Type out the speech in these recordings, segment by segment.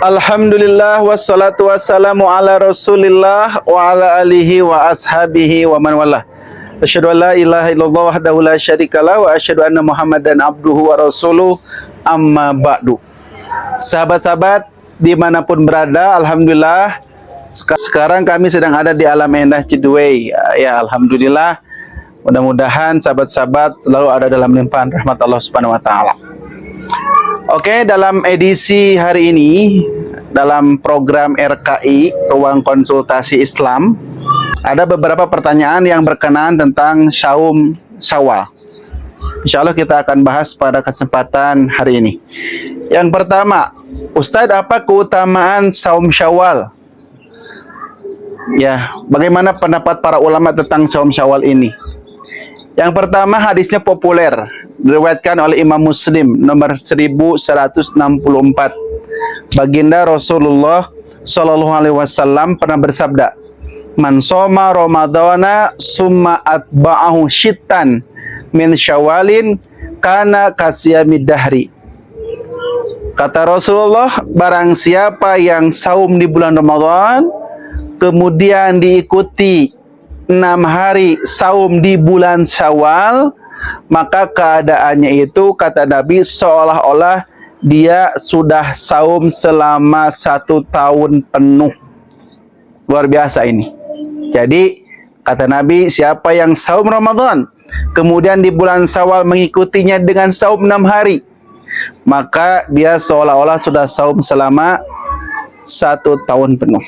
Alhamdulillah wassalatu wassalamu ala Rasulillah wa ala alihi wa ashabihi wa man walah. Asyhadu an la ilaha illallah wahdahu la syarikalah wa asyhadu anna Muhammadan abduhu wa rasuluh, amma ba'du. Sahabat-sahabat dimanapun berada, alhamdulillah sekarang kami sedang ada di alam endah Cidway. Ya, alhamdulillah. Mudah-mudahan sahabat-sahabat selalu ada dalam limpahan rahmat Allah Subhanahu wa taala. Oke, dalam edisi hari ini, dalam program RKI, Ruang Konsultasi Islam, ada beberapa pertanyaan yang berkenaan tentang saum Syawal. Insya Allah kita akan bahas pada kesempatan hari ini. Yang pertama, Ustadz, apa keutamaan saum Syawal? Ya, bagaimana pendapat para ulama tentang saum Syawal ini? Yang pertama, hadisnya populer, diriwayatkan oleh Imam Muslim nomor 1164. Baginda Rasulullah Shallallahu alaihi wasallam pernah bersabda, "Man shoma Ramadhana summa atba'ahu syittan min Syawalin kana kasiyamid dahri." Kata Rasulullah, barang siapa yang saum di bulan Ramadan kemudian diikuti 6 hari saum di bulan Syawal, maka keadaannya itu, kata Nabi, seolah-olah dia sudah saum selama 1 tahun penuh. Luar biasa ini. Jadi kata Nabi, siapa yang saum Ramadan kemudian di bulan Syawal mengikutinya dengan saum 6 hari, maka dia seolah-olah sudah saum selama 1 tahun penuh.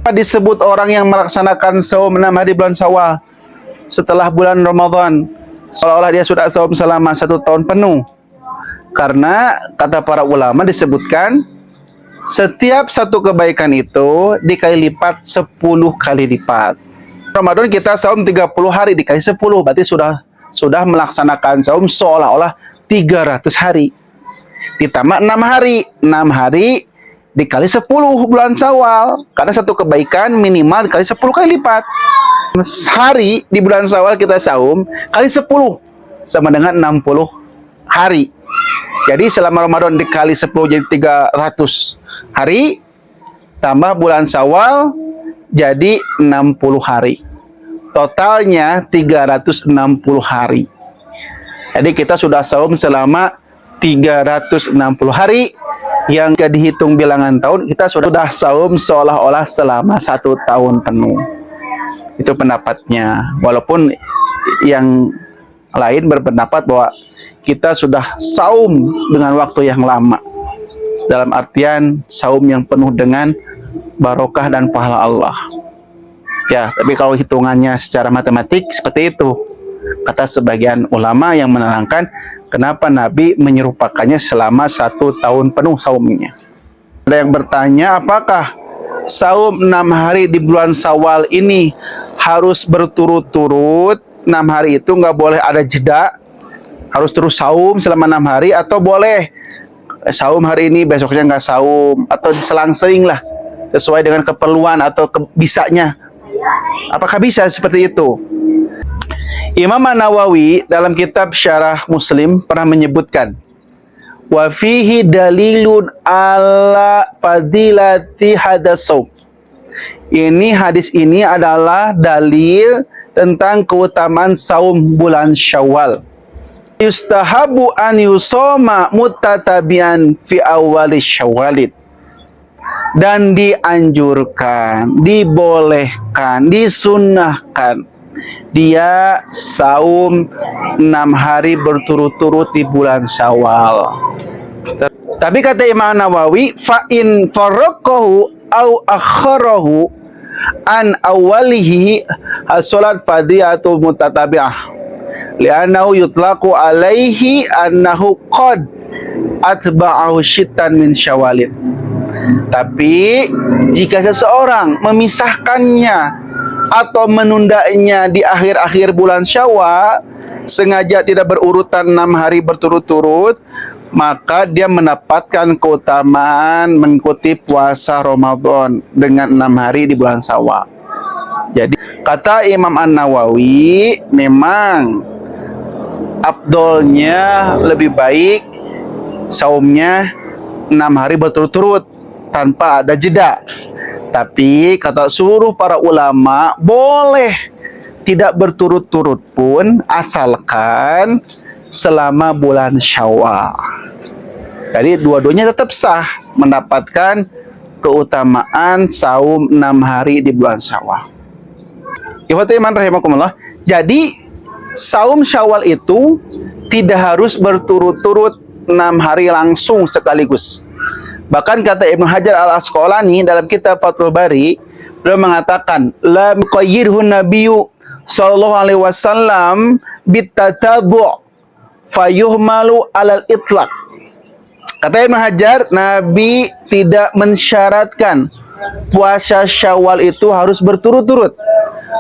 Disebut orang yang melaksanakan saum 6 hari bulan Syawal setelah bulan Ramadan seolah-olah dia sudah saum selama 1 tahun penuh, karena kata para ulama disebutkan setiap satu kebaikan itu dikali lipat 10 kali lipat. Ramadan kita saum 30 hari dikali 10, berarti sudah melaksanakan saum seolah-olah 300 hari. Ditambah 6 hari, 6 hari dikali 10 bulan Syawal, karena satu kebaikan minimal dikali 10 kali lipat. Hari di bulan Syawal kita saum kali 10 sama dengan 60 hari. Jadi selama Ramadan dikali 10 jadi 300 hari, tambah bulan Syawal jadi 60 hari. Totalnya 360 hari. Jadi kita sudah saum selama 360 hari, yang jika dihitung bilangan tahun, kita sudah saum seolah-olah selama 1 tahun penuh. Itu pendapatnya. Walaupun yang lain berpendapat bahwa kita sudah saum dengan waktu yang lama, dalam artian saum yang penuh dengan barokah dan pahala Allah. Ya, tapi kalau hitungannya secara matematik seperti itu, kata sebagian ulama yang menerangkan kenapa Nabi menyerupakannya selama 1 tahun penuh saumnya. Ada yang bertanya, apakah saum 6 hari di bulan Syawal ini harus berturut-turut? 6 hari itu nggak boleh ada jeda, harus terus saum selama 6 hari, atau boleh saum hari ini besoknya nggak saum, atau selang-seling lah sesuai dengan keperluan atau bisanya. Apakah bisa seperti itu? Imam An-Nawawi dalam kitab Syarah Muslim pernah menyebutkan, wa fihi dalilun ala fadilati hadasaum. Ini hadis ini adalah dalil tentang keutamaan saum bulan Syawal. Yustahabu an yusoma muttatabian fi awali Syawalid. Dan dianjurkan, dibolehkan, disunnahkan dia saum 6 hari berturut-turut di bulan Syawal. Tapi kata Imam Nawawi, fa in farraqahu au akharahu an awalihi hasolat fadiyatu mutatabi'ah, li'annahu yutlaqu alaihi annahu qad atba'ahu syittan min Syawalin. Tapi jika seseorang memisahkannya atau menundanya di akhir-akhir bulan Syawal, sengaja tidak berurutan 6 hari berturut-turut, maka dia mendapatkan keutamaan mengikuti puasa Ramadan dengan 6 hari di bulan Syawal. Jadi kata Imam An-Nawawi, memang afdolnya lebih baik saumnya 6 hari berturut-turut tanpa ada jeda. Tapi kata seluruh para ulama, boleh tidak berturut-turut pun asalkan selama bulan Syawal. Jadi dua-duanya tetap sah, mendapatkan keutamaan saum 6 hari di bulan Syawal. Ikhwatul iman rahimakumullah. Jadi saum Syawal itu tidak harus berturut-turut 6 hari langsung sekaligus. Bahkan kata Ibnu Hajar al-Asqalani dalam kitab Fathul Bari, beliau mengatakan, la muqayyidhu nabiyyu sallallahu alaihi wasallam bitatabu' fayuhmalu alal itlaq. Kata Ibnu Hajar, Nabi tidak mensyaratkan puasa Syawal itu harus berturut-turut.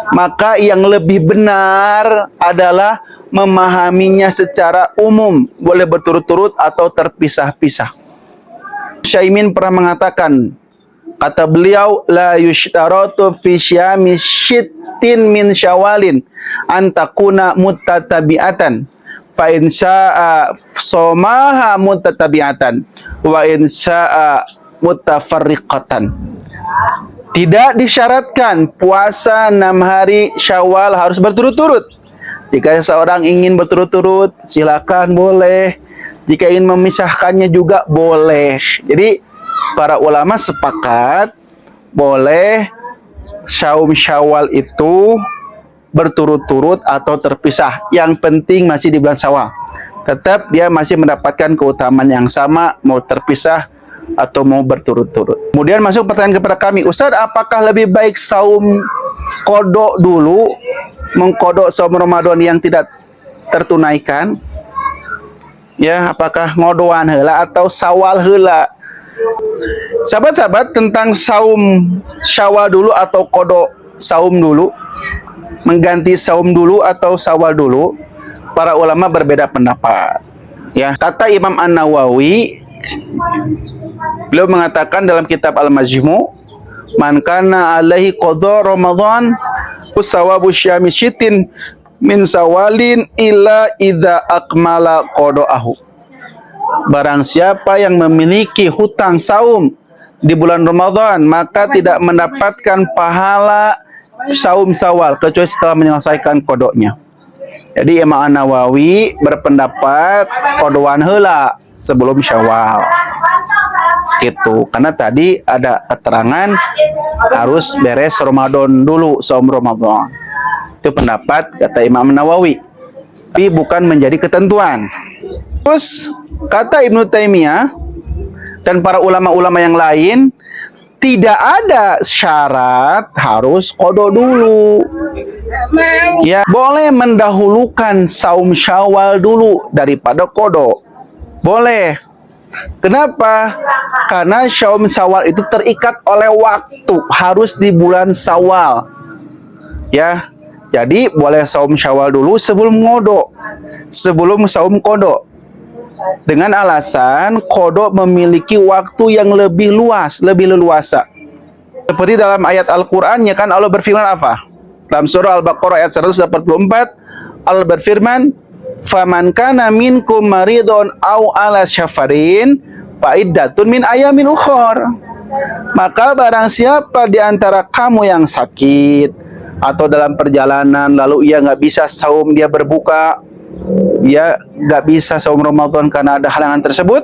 Maka yang lebih benar adalah memahaminya secara umum, boleh berturut-turut atau terpisah-pisah. Syaimin pernah mengatakan, kata beliau, la yushtaratu fi syami syittin min syawalin antakuna muttatabi'atan fa in syaa somaha muttatabi'atan wa in syaa mutafarriqatan. Tidak disyaratkan puasa 6 hari Syawal harus berturut-turut. Jika seseorang ingin berturut-turut, silakan, boleh. Jika ingin memisahkannya juga boleh. Jadi para ulama sepakat boleh saum Syawal itu berturut-turut atau terpisah. Yang penting masih di bulan Syawal. Tetap dia masih mendapatkan keutamaan yang sama, mau terpisah atau mau berturut-turut. Kemudian masuk pertanyaan kepada kami, Ustaz, apakah lebih baik saum kodok dulu, mengkodok saum Ramadan yang tidak tertunaikan? Ya, apakah ngodoan heula atau sawal heula? Sahabat-sahabat, tentang saum Syawal dulu atau kodok saum dulu, mengganti saum dulu atau sawal dulu, para ulama berbeda pendapat. Ya, kata Imam An-Nawawi, beliau mengatakan dalam kitab Al-Majmu', man kana alaihi qadha Ramadan usawabu syami syitin min sawalin illa idza akmala qada'ahu. Barang siapa yang memiliki hutang saum di bulan Ramadan, maka tidak mendapatkan pahala saum Syawal kecuali setelah menyelesaikan kodoknya. Jadi Imam An-Nawawi berpendapat kodoan heula sebelum Syawal. Gitu. Karena tadi ada keterangan harus beres Ramadan dulu, saum Ramadan. Itu pendapat kata Imam Nawawi, tapi bukan menjadi ketentuan. Terus kata Ibnu Taimiyah dan para ulama-ulama yang lain, tidak ada syarat harus qada dulu. Ya, boleh mendahulukan saum Syawal dulu daripada qada. Boleh. Kenapa? Karena saum Syawal itu terikat oleh waktu, harus di bulan Syawal. Ya. Jadi boleh saum Syawal dulu sebelum ngodok, sebelum saum kodok. Dengan alasan kodok memiliki waktu yang lebih luas, lebih leluasa. Seperti dalam ayat Al-Qur'an, ya kan, Allah berfirman apa? Dalam surah Al-Baqarah ayat 184, Allah berfirman, "Faman kana minkum maridun aw ala syafarin fa iddatun min ayamin ukhra." Maka barang siapa di antara kamu yang sakit atau dalam perjalanan lalu ia nggak bisa saum, dia berbuka, dia nggak bisa saum Ramadan karena ada halangan tersebut,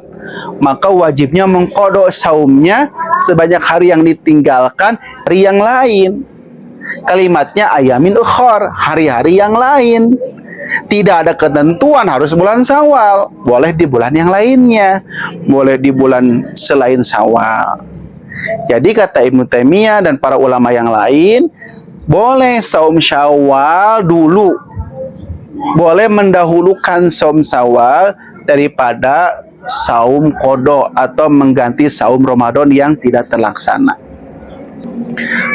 maka wajibnya mengqada saumnya sebanyak hari yang ditinggalkan hari yang lain. Kalimatnya ayamin ukhor, hari-hari yang lain. Tidak ada ketentuan harus bulan Syawal, boleh di bulan yang lainnya, boleh di bulan selain Syawal. Jadi kata Ibnu Taimiyah dan para ulama yang lain, boleh saum Syawal dulu, boleh mendahulukan saum Syawal daripada saum qada atau mengganti saum Ramadan yang tidak terlaksana.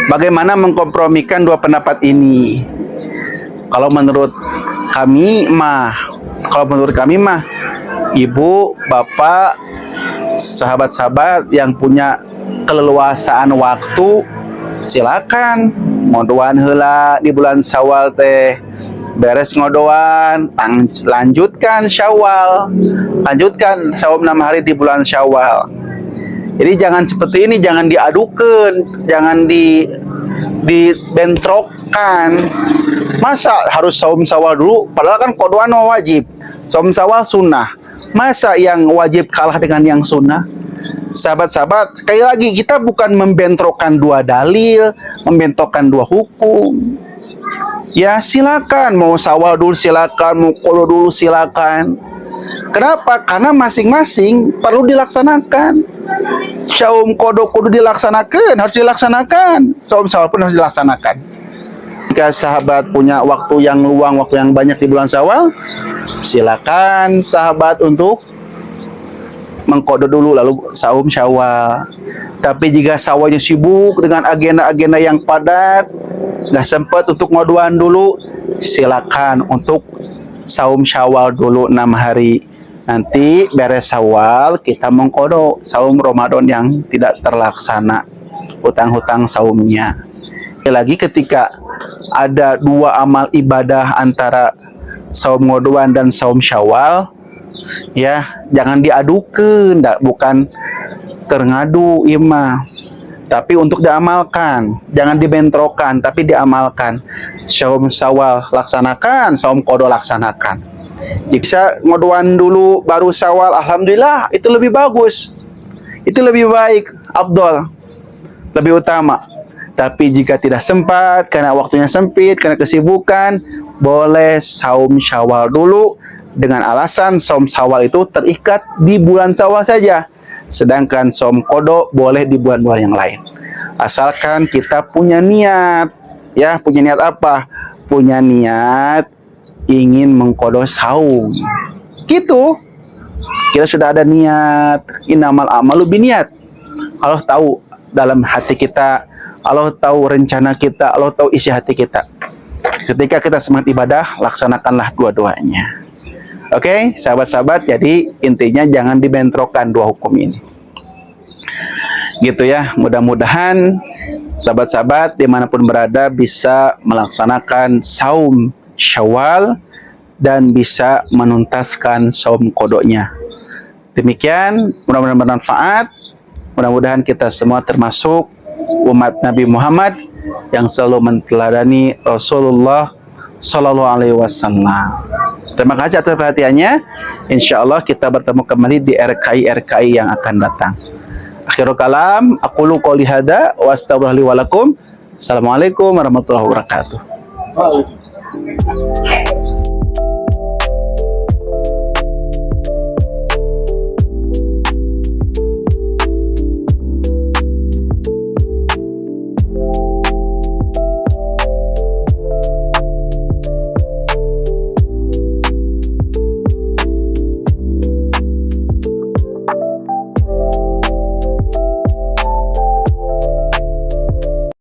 Bagaimana mengkompromikan dua pendapat ini? Kalau menurut kami mah, ibu, bapak, sahabat-sahabat yang punya keleluasaan waktu, silakan ngodoan heula di bulan Syawal teh. Beres ngodoan, lanjutkan Syawal, lanjutkan saum 6 hari di bulan Syawal. Jadi jangan seperti ini, jangan diadukan, jangan dibentrokkan. Masa harus saum syawal dulu, padahal kan qadha wajib, saum syawal sunnah. Masa yang wajib kalah dengan yang sunnah? Sahabat-sahabat, sekali lagi kita bukan membentrokkan dua dalil, membentrokkan dua hukum. Ya silakan, mau syawal dulu silakan, mau qadha dulu silakan. Kenapa? Karena masing-masing perlu dilaksanakan. Saum qadha kudu dilaksanakan, harus dilaksanakan. Saum syawal pun harus dilaksanakan. Jika sahabat punya waktu yang luang, waktu yang banyak di bulan Syawal, silakan sahabat untuk mengqadha dulu lalu saum Syawal. Tapi jika Syawalnya sibuk dengan agenda-agenda yang padat, nggak sempat untuk ngodoan dulu, silakan untuk saum Syawal dulu 6 hari. Nanti beres Syawal kita mengqadha saum Ramadan yang tidak terlaksana, hutang-hutang saumnya. Lagi ketika ada dua amal ibadah antara saum ngodoan dan saum Syawal, ya jangan diadukan, bukan terngadu ima, tapi untuk diamalkan, jangan dibentrokan, tapi diamalkan. Saum Syawal laksanakan, saum qadha laksanakan. Jika ngodoan dulu baru Syawal, alhamdulillah itu lebih bagus, itu lebih baik, afdol, lebih utama. Tapi jika tidak sempat, karena waktunya sempit, karena kesibukan, boleh saum Syawal dulu dengan alasan saum Syawal itu terikat di bulan Syawal saja. Sedangkan saum qadha boleh di bulan-bulan yang lain. Asalkan kita punya niat, ya, punya niat apa? Punya niat ingin mengqadha saum. Gitu. Kita sudah ada niat, innamal a'malu binniyat. Allah tahu dalam hati kita, Allah tahu rencana kita, Allah tahu isi hati kita. Ketika kita semangat ibadah, laksanakanlah dua-duanya. Oke, sahabat-sahabat, jadi intinya jangan dibentrokkan dua hukum ini. Gitu ya, mudah-mudahan sahabat-sahabat dimanapun berada bisa melaksanakan saum Syawal dan bisa menuntaskan saum qadha-nya. Demikian, mudah-mudahan bermanfaat. Mudah-mudahan kita semua termasuk umat Nabi Muhammad yang selalu menteladani Rasulullah Sallallahu Alaihi Wasallam. Terima kasih atas perhatiannya. Insya Allah kita bertemu kembali di RKI yang akan datang. Akhirul kalam, aqulu qouli hadza wa astaghfirullahi wa lakum. Assalamualaikum warahmatullahi wabarakatuh.